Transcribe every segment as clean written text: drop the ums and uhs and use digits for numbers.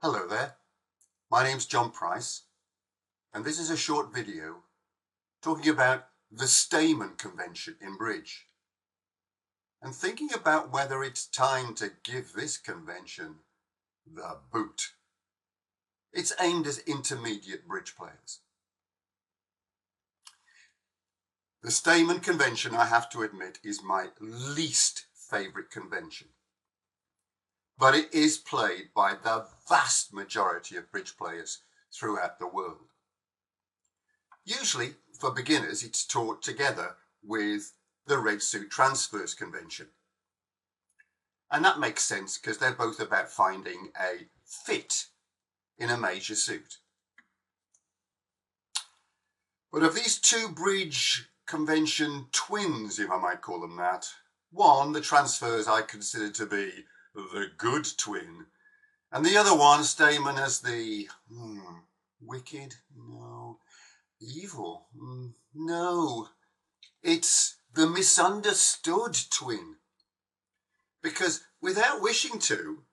Hello there, my name's John Price, and this is a short video talking about the Stayman Convention in bridge, and thinking about whether it's time to give this convention the boot. It's aimed at intermediate bridge players. The Stayman Convention, I have to admit, is my least favourite convention, but it is played by the vast majority of bridge players throughout the world. Usually, for beginners, it's taught together with the Red Suit Transfers Convention. And that makes sense because they're both about finding a fit in a major suit. But of these two bridge convention twins, if I might call them that, one, the Transfers, I consider to be the good twin, and the other one, Stayman, as the wicked? No. Evil? No. It's the misunderstood twin. Because without wishing to,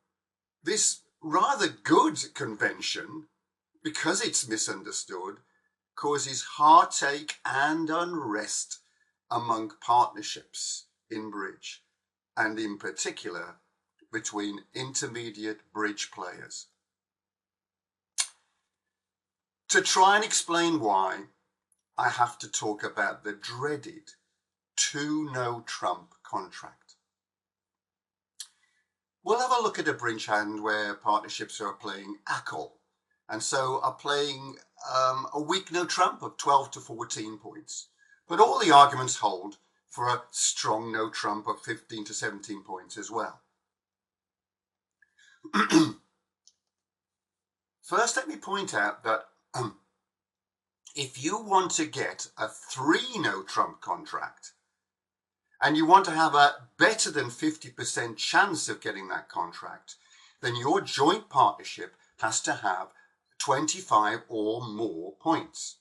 this rather good convention, because it's misunderstood, causes heartache and unrest among partnerships in bridge, and in particular between intermediate bridge players. To try and explain why, I have to talk about the dreaded 2-no trump contract. We'll have a look at a bridge hand where partnerships are playing ACOL, and so are playing a weak no trump of 12 to 14 points. But all the arguments hold for a strong no trump of 15 to 17 points as well. First, let me point out that if you want to get a 3-no trump contract, and you want to have a better than 50% chance of getting that contract, then your joint partnership has to have 25 or more points.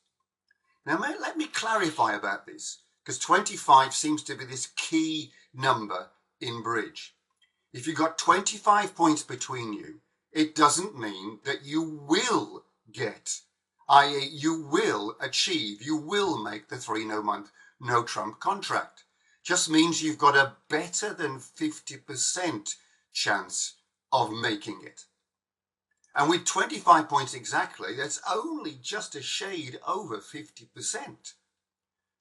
Now, let me clarify about this, because 25 seems to be this key number in bridge. If you've got 25 points between you, it doesn't mean that you will get, i.e. you will achieve, you will make the 3-no trump contract. Just means you've got a better than 50% chance of making it. And with 25 points exactly, that's only just a shade over 50%.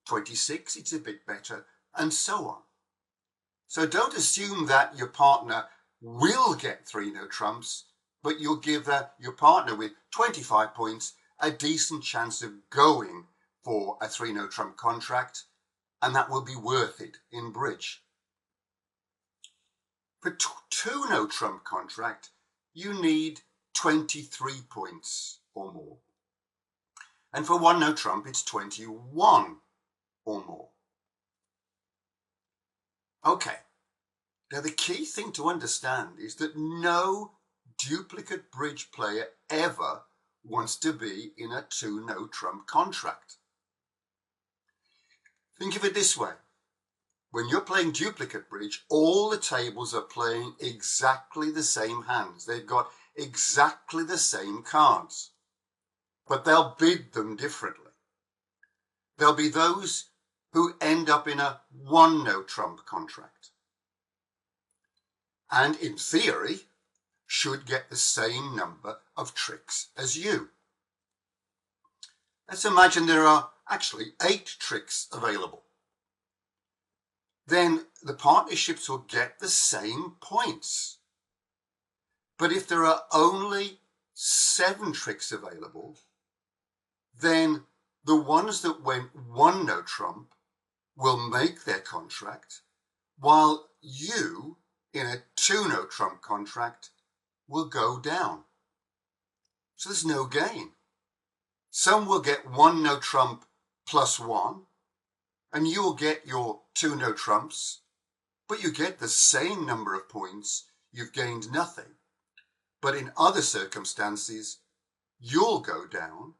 26, it's a bit better, and so on. So don't assume that your partner will get 3-no trumps, but you'll give your partner with 25 points a decent chance of going for a 3-no trump contract, and that will be worth it in bridge. For 2-no trump contract, you need 23 points or more. And for 1-no trump, it's 21 or more. Okay, now the key thing to understand is that no duplicate bridge player ever wants to be in a 2-no trump contract. Think of it this way. When you're playing duplicate bridge, all the tables are playing exactly the same hands. They've got exactly the same cards, but they'll bid them differently. There'll be those who end up in a 1-no trump contract, and in theory should get the same number of tricks as you. Let's imagine there are actually 8 tricks available. Then the partnerships will get the same points. But if there are only 7 tricks available, then the ones that went 1-no trump will make their contract, while you, in a 2-no trump contract, will go down. So there's no gain. Some will get 1-no trump plus 1, and you will get your 2-no trumps, but you get the same number of points, you've gained nothing. But in other circumstances, you'll go down,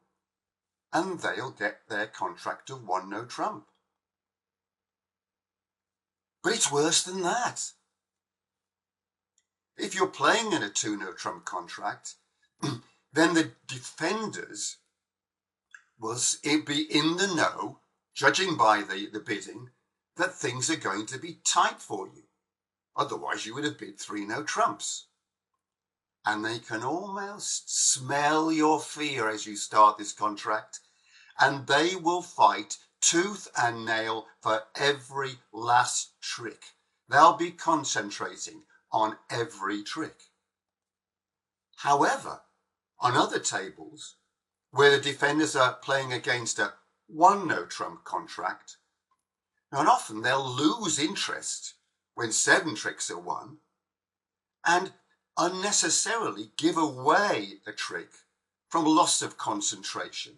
and they'll get their contract of 1-no trump. But it's worse than that. If you're playing in a 2-no trump contract, then the defenders will be in the know, judging by the bidding, that things are going to be tight for you. Otherwise, you would have bid 3 no trumps. And they can almost smell your fear as you start this contract, and they will fight tooth and nail for every last trick. They'll be concentrating on every trick. However, on other tables, where the defenders are playing against a 1 no trump contract, and often they'll lose interest when 7 tricks are won, and unnecessarily give away a trick from loss of concentration,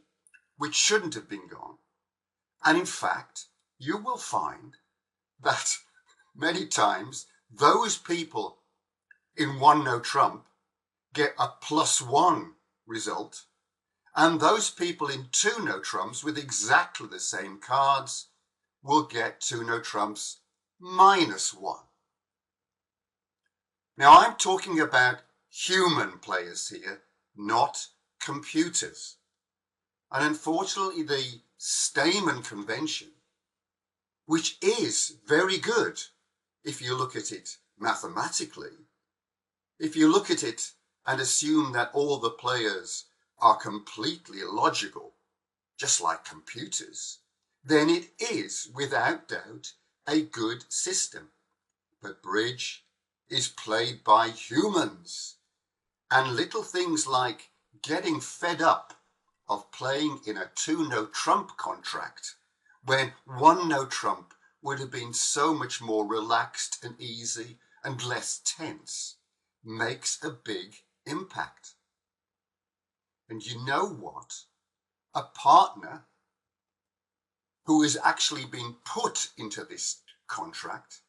which shouldn't have been gone. And in fact, you will find that many times those people in 1 no trump get a +1 result, and those people in 2 no trumps with exactly the same cards will get 2 no trumps -1. Now, I'm talking about human players here, not computers. And unfortunately, the Stayman Convention, which is very good if you look at it mathematically, if you look at it and assume that all the players are completely illogical, just like computers, then it is, without doubt, a good system. But bridge is played by humans, and little things like getting fed up of playing in a 2 no trump contract when 1 no trump would have been so much more relaxed and easy and less tense makes a big impact. And you know what? A partner who has actually been put into this contract,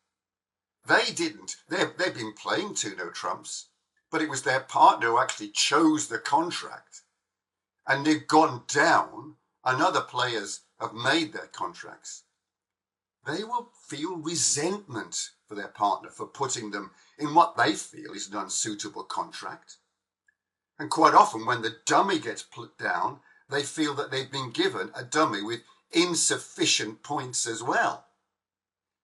they've been playing 2 no trumps, but it was their partner who actually chose the contract, and they've gone down and other players have made their contracts. They will feel resentment for their partner for putting them in what they feel is an unsuitable contract. And quite often when the dummy gets put down, they feel that they've been given a dummy with insufficient points as well.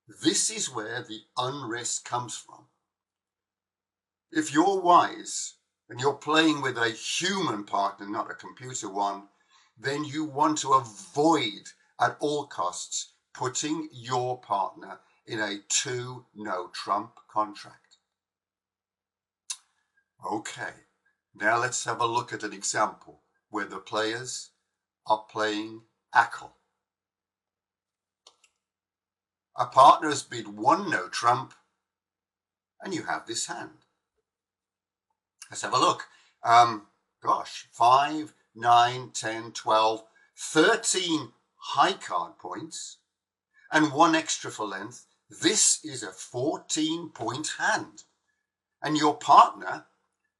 This is where the unrest comes from. If you're wise and you're playing with a human partner, not a computer one, then you want to avoid at all costs putting your partner in a 2 no trump contract. Okay, now let's have a look at an example where the players are playing Ackle. A partner has bid 1 no trump, and you have this hand. Let's have a look. 5, 9, 10, 12, 13 high card points, and 1 extra for length. This is a 14-point hand. And your partner,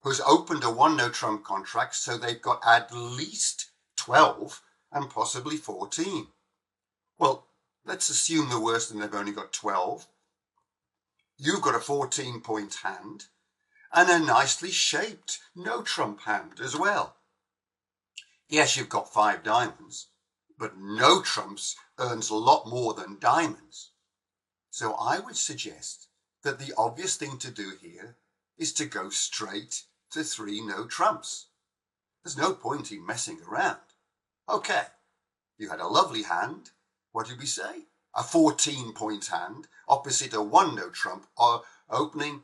who's opened a 1 no trump contract, so they've got at least 12 and possibly 14. Well, let's assume the worst and they've only got 12. You've got a 14-point hand and a nicely shaped no trump hand as well. Yes, you've got 5 diamonds, but no trumps earns a lot more than diamonds. So I would suggest that the obvious thing to do here is to go straight to 3 no trumps. There's no point in messing around. Okay, you had a lovely hand. What did we say? A 14-point hand opposite a 1 no trump opening.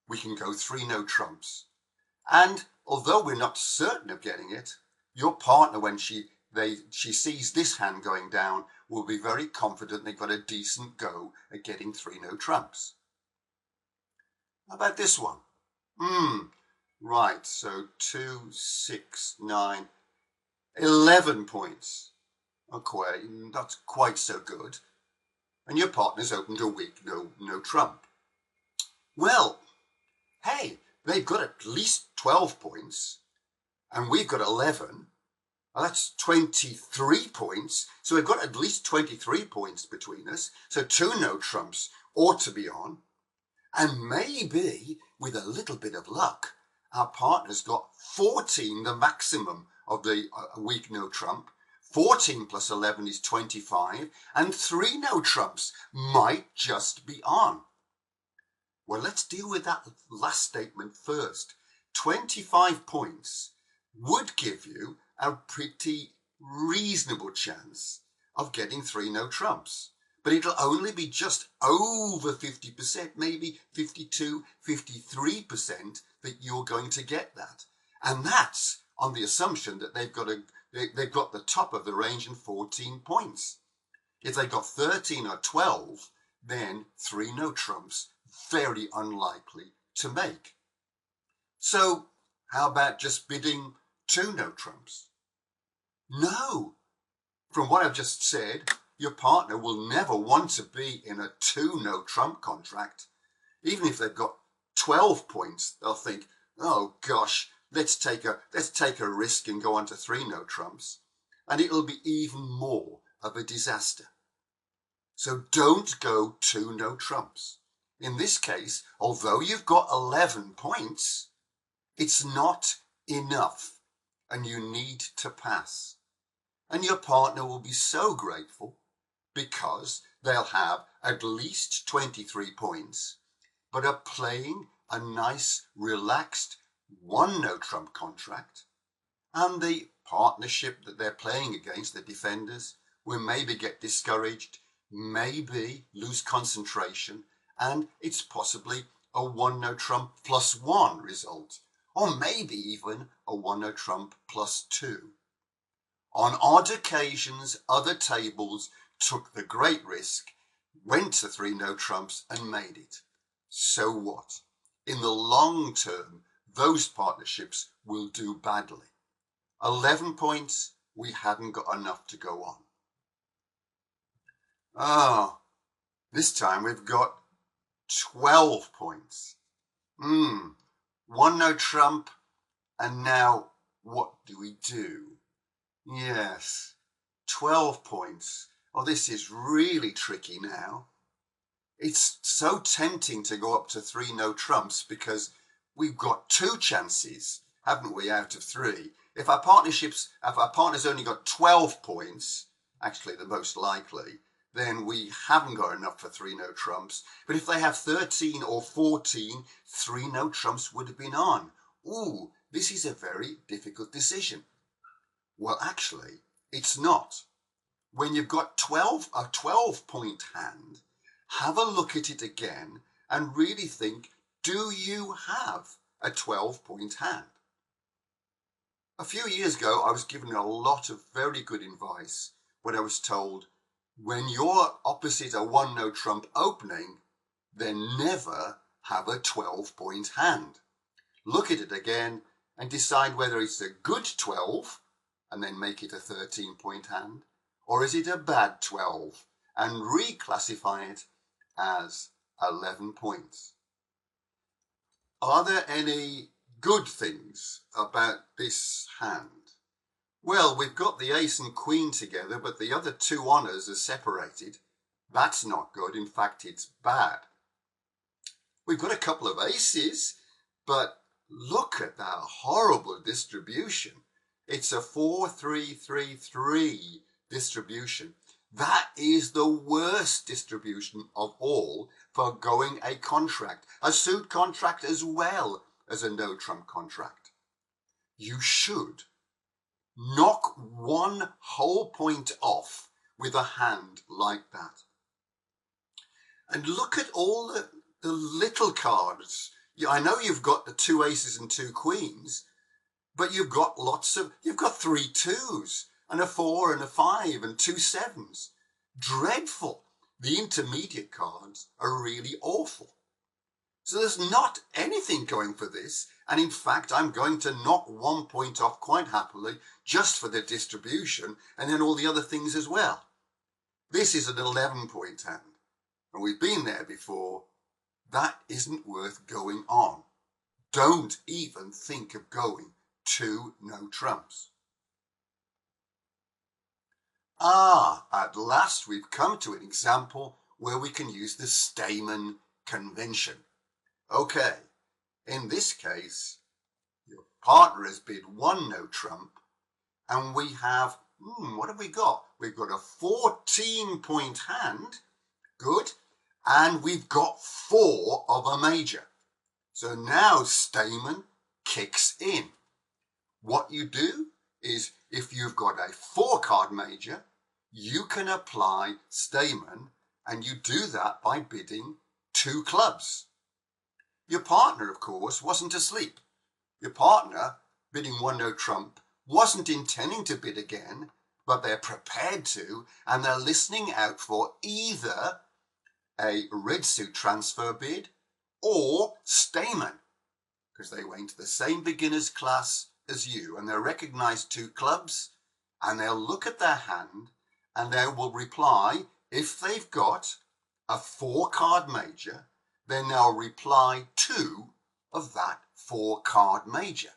We can go 3 no trumps. And although we're not certain of getting it, your partner, when she sees this hand going down, will be very confident they've got a decent go at getting 3 no trumps. How about this one? Right, so 2, 6, 9, 11 points. Okay, not quite so good. And your partner's opened a weak no trump. Well, hey, they've got at least 12 points, and we've got 11. Well, that's 23 points. So we've got at least 23 points between us. So 2 no trumps ought to be on. And maybe, with a little bit of luck, our partner's got 14, the maximum of the weak no trump. 14 plus 11 is 25, and 3 no trumps might just be on. Well, let's deal with that last statement first. 25 points would give you a pretty reasonable chance of getting 3 no trumps. But it'll only be just over 50%, maybe 52, 53% that you're going to get that. And that's on the assumption that they've got the top of the range and 14 points. If they've got 13 or 12, then 3 no trumps, very unlikely to make. So how about just bidding 2 no trumps? No. From what I've just said, your partner will never want to be in a 2 no trump contract. Even if they've got 12 points, they'll think, oh gosh, let's take a risk and go on to 3 no trumps. And it'll be even more of a disaster. So don't go 2 no trumps. In this case, although you've got 11 points, it's not enough and you need to pass. And your partner will be so grateful because they'll have at least 23 points, but are playing a nice, relaxed 1 no trump contract, and the partnership that they're playing against, the defenders, will maybe get discouraged, maybe lose concentration, and it's possibly a 1 no trump plus 1 result, or maybe even a 1 no trump plus 2. On odd occasions, other tables took the great risk, went to 3 no trumps and made it. So what? In the long term, those partnerships will do badly. 11 points, we hadn't got enough to go on. Oh, this time we've got 12 points. 1 no trump, and now what do we do? Yes, 12 points. Oh, this is really tricky now. It's so tempting to go up to 3 no trumps because we've got 2 chances, haven't we, out of 3. If our partner's only got 12 points, actually the most likely, then we haven't got enough for 3 no trumps. But if they have 13 or 14, 3 no trumps would have been on. Ooh, this is a very difficult decision. Well, actually, it's not. When you've got a 12-point hand, have a look at it again and really think, do you have a 12-point hand? A few years ago, I was given a lot of very good advice when I was told, when you're opposite a 1 no trump opening, then never have a 12-point hand. Look at it again and decide whether it's a good 12 and then make it a 13-point hand, or is it a bad 12 and reclassify it as 11 points. Are there any good things about this hand? Well, we've got the ace and queen together, but the other 2 honours are separated. That's not good. In fact, it's bad. We've got a couple of aces, but look at that horrible distribution. It's a 4-3-3-3 distribution. That is the worst distribution of all for going a contract, a suit contract as well as a no trump contract. You should knock 1 whole point off with a hand like that. And look at all the little cards. I know you've got the 2 aces and 2 queens, but you've got 3 2s and a 4 and a 5 and 2 7s. Dreadful. The intermediate cards are really awful. So there's not anything going for this, and in fact I'm going to knock 1 point off quite happily just for the distribution and then all the other things as well. This is an 11-point hand, and we've been there before. That isn't worth going on. Don't even think of going 2 no trumps. At last we've come to an example where we can use the Stayman Convention. Okay, in this case, partner has bid one no trump, and we have, what have we got? We've got a 14-point hand, good, and we've got 4 of a major. So now Stayman kicks in. What you do is, if you've got a 4-card major, you can apply Stayman, and you do that by bidding 2 clubs. Your partner, of course, wasn't asleep. Your partner, bidding one no trump, wasn't intending to bid again, but they're prepared to, and they're listening out for either a red suit transfer bid or Stayman, because they went to the same beginners class as you, and they'll recognize 2 clubs, and they'll look at their hand, and they will reply. If they've got a 4-card major, then they'll reply 2 of that 4-card major.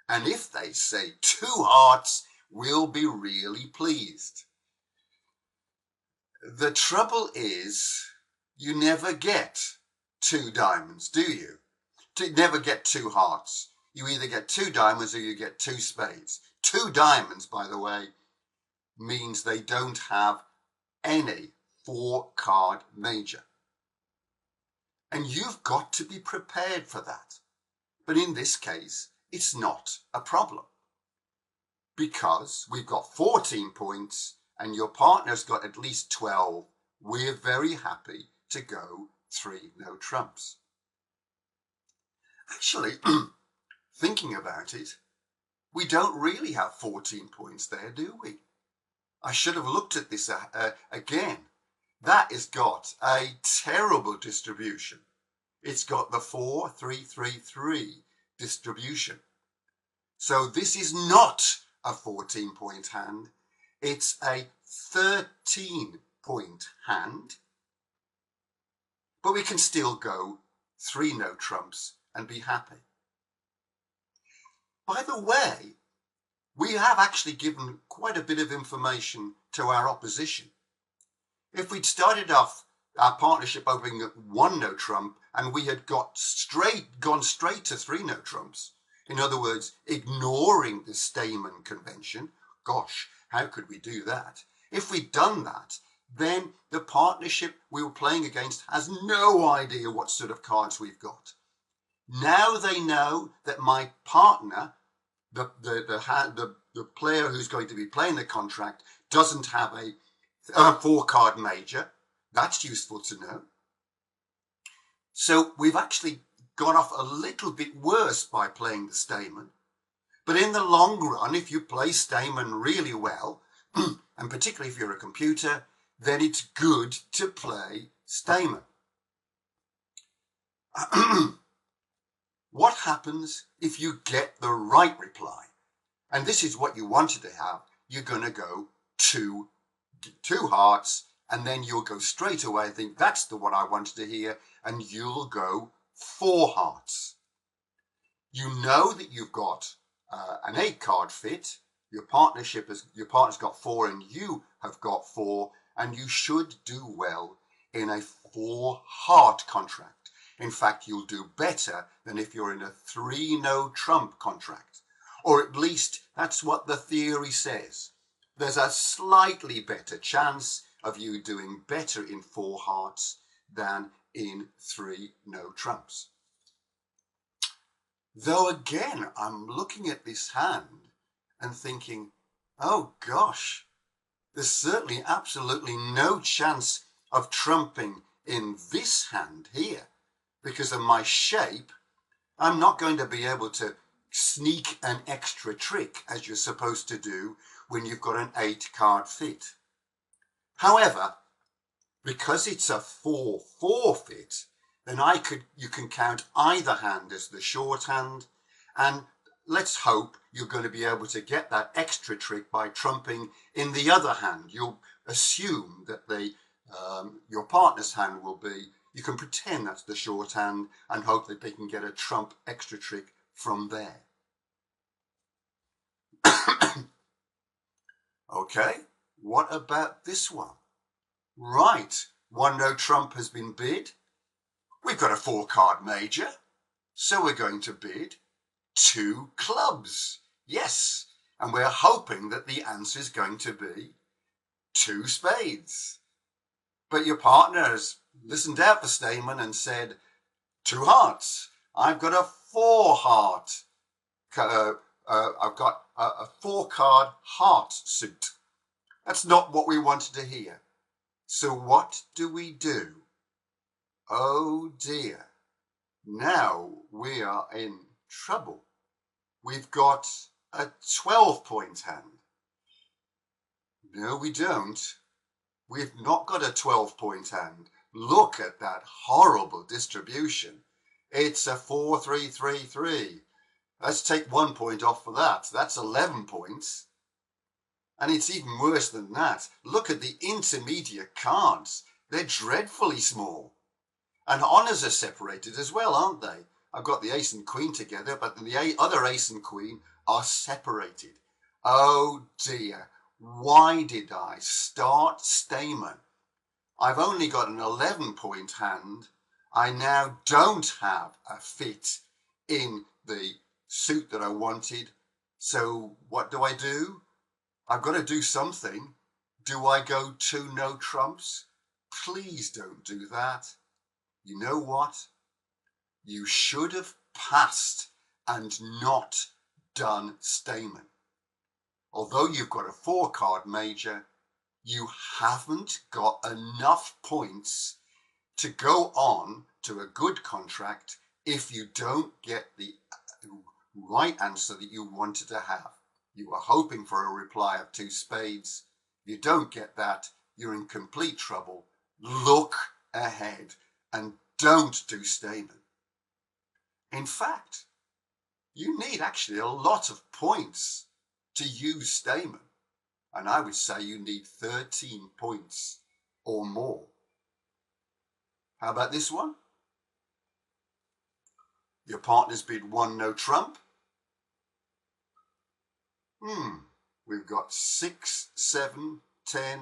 And if they say 2 hearts, we'll be really pleased. The trouble is, you never get 2 diamonds, do you? You never get 2 hearts. You either get 2 diamonds or you get 2 spades. 2 diamonds, by the way, means they don't have any 4-card major. And you've got to be prepared for that. But in this case, it's not a problem, because we've got 14 points and your partner's got at least 12. We're very happy to go 3 no trumps. Actually, thinking about it, we don't really have 14 points there, do we? I should have looked at this again. That has got a terrible distribution. It's got the 4, 3, 3, 3 distribution. So this is not a 14-point hand. It's a 13-point hand. But we can still go 3 no trumps and be happy. By the way, we have actually given quite a bit of information to our opposition. If we'd started off our partnership opening at 1 no trump and we had gone straight to 3 no trumps, in other words, ignoring the Stayman Convention, gosh, how could we do that? If we'd done that, then the partnership we were playing against has no idea what sort of cards we've got. Now they know that my partner, the player who's going to be playing the contract, doesn't have a 4-card major. That's useful to know. So we've actually got off a little bit worse by playing the Stayman. But in the long run, if you play Stayman really well, and particularly if you're a computer, then it's good to play Stayman. What happens if you get the right reply? And this is what you wanted to have. You're going to go 2 hearts, and then you'll go straight away and think, that's the one I wanted to hear, and you'll go 4 hearts. You know that you've got an 8-card fit. Your partner's got 4 and you have got 4, and you should do well in a 4-heart contract. In fact, you'll do better than if you're in a 3 no trump contract. Or at least that's what the theory says. There's a slightly better chance of you doing better in 4 hearts than in 3 no trumps. Though again, I'm looking at this hand and thinking, oh gosh, there's certainly absolutely no chance of trumping in this hand here. Because of my shape, I'm not going to be able to sneak an extra trick as you're supposed to do when you've got an 8-card fit. However, because it's a 4-4 fit, then you can count either hand as the short hand, and let's hope you're going to be able to get that extra trick by trumping in the other hand. You'll assume that your partner's hand will be, you can pretend that's the short hand and hope that they can get a trump extra trick from there. Okay, what about this one? Right, 1 no trump has been bid. We've got a 4-card major, so we're going to bid 2 clubs. Yes, and we're hoping that the answer is going to be 2 spades. But your partner has listened out for Stayman and said 2 hearts. I've got a 4 heart. I've got a 4-card heart suit. That's not what we wanted to hear. So what do we do? Oh dear. Now we are in trouble. We've got a 12-point hand. No, we don't. We've not got a 12-point hand. Look at that horrible distribution. It's a 4-3-3-3. Let's take 1 point off for that. That's 11 points. And it's even worse than that. Look at the intermediate cards. They're dreadfully small. And honours are separated as well, aren't they? I've got the ace and queen together, but the other ace and queen are separated. Oh dear, why did I start Stayman? I've only got an 11-point hand. I now don't have a fit in the suit that I wanted. So what do? I've got to do something. Do I go 2 no trumps? Please don't do that. You know what? You should have passed and not done Stayman. Although you've got a 4-card major, you haven't got enough points to go on to a good contract if you don't get the right answer that you wanted to have. You were hoping for a reply of 2 spades. If you don't get that, you're in complete trouble. Look ahead and don't do Stayman. In fact, you need actually a lot of points to use Stayman. And I would say you need 13 points or more. How about this one? Your partner's bid 1 no trump. We've got 6, 7, 10,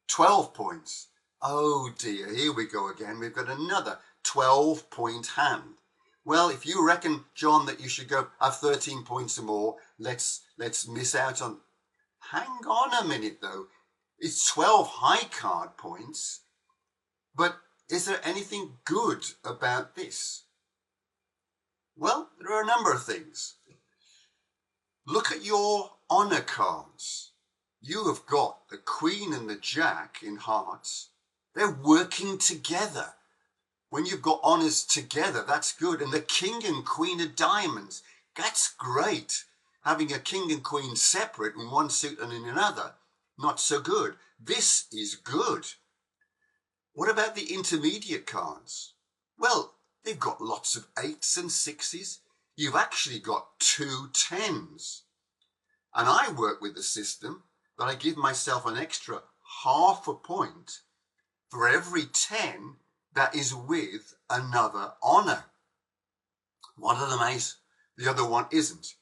12 points. Oh dear, here we go again. We've got another 12-point hand. Well, if you reckon, John, that you should go have 13 points or more, let's miss out on... Hang on a minute though. It's 12 high card points. But is there anything good about this? Well, there are a number of things. Look at your honour cards. You have got the Queen and the Jack in hearts. They're working together. When you've got honours together, that's good. And the King and Queen of diamonds, that's great. Having a King and Queen separate in one suit and in another, not so good. This is good. What about the intermediate cards? Well, they've got lots of 8s and 6s. You've actually got 2 10s. And I work with the system that I give myself an extra half a point for every 10 that is with another honour. One of them is, the other one isn't.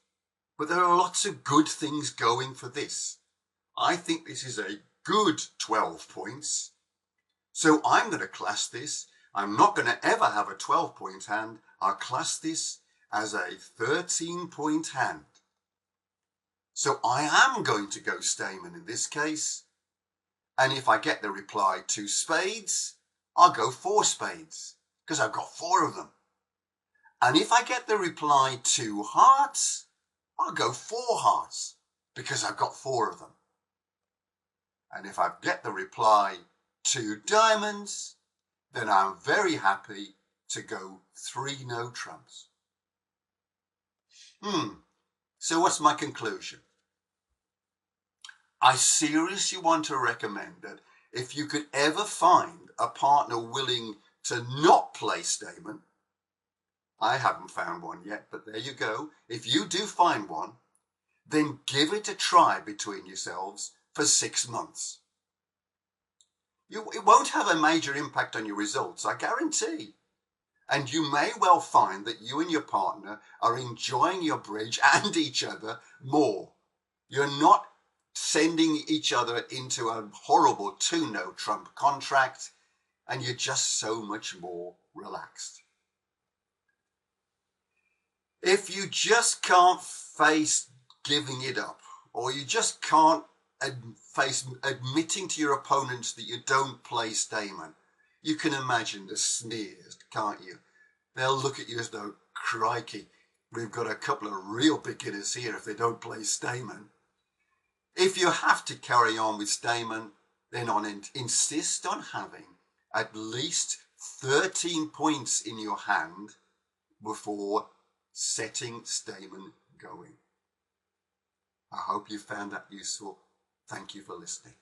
But there are lots of good things going for this. I think this is a good 12 points. So I'm going to class this. I'm not going to ever have a 12-point hand. I'll class this as a 13-point hand. So I am going to go Stayman in this case. And if I get the reply 2 spades, I'll go 4 spades because I've got 4 of them. And if I get the reply 2 hearts, I'll go 4 hearts because I've got 4 of them. And if I get the reply 2 diamonds, then I'm very happy to go 3 no trumps. So what's my conclusion? I seriously want to recommend that if you could ever find a partner willing to not play Stayman, I haven't found one yet, but there you go. If you do find one, then give it a try between yourselves for 6 months. It won't have a major impact on your results, I guarantee. And you may well find that you and your partner are enjoying your bridge and each other more. You're not sending each other into a horrible 2 no trump contract, and you're just so much more relaxed. If you just can't face giving it up, or you just can't face admitting to your opponents that you don't play Stayman, you can imagine the sneers, can't you? They'll look at you as though, crikey, we've got a couple of real beginners here if they don't play Stayman. If you have to carry on with Stayman, then insist on having at least 13 points in your hand before setting Stayman going. I hope you found that useful. Thank you for listening.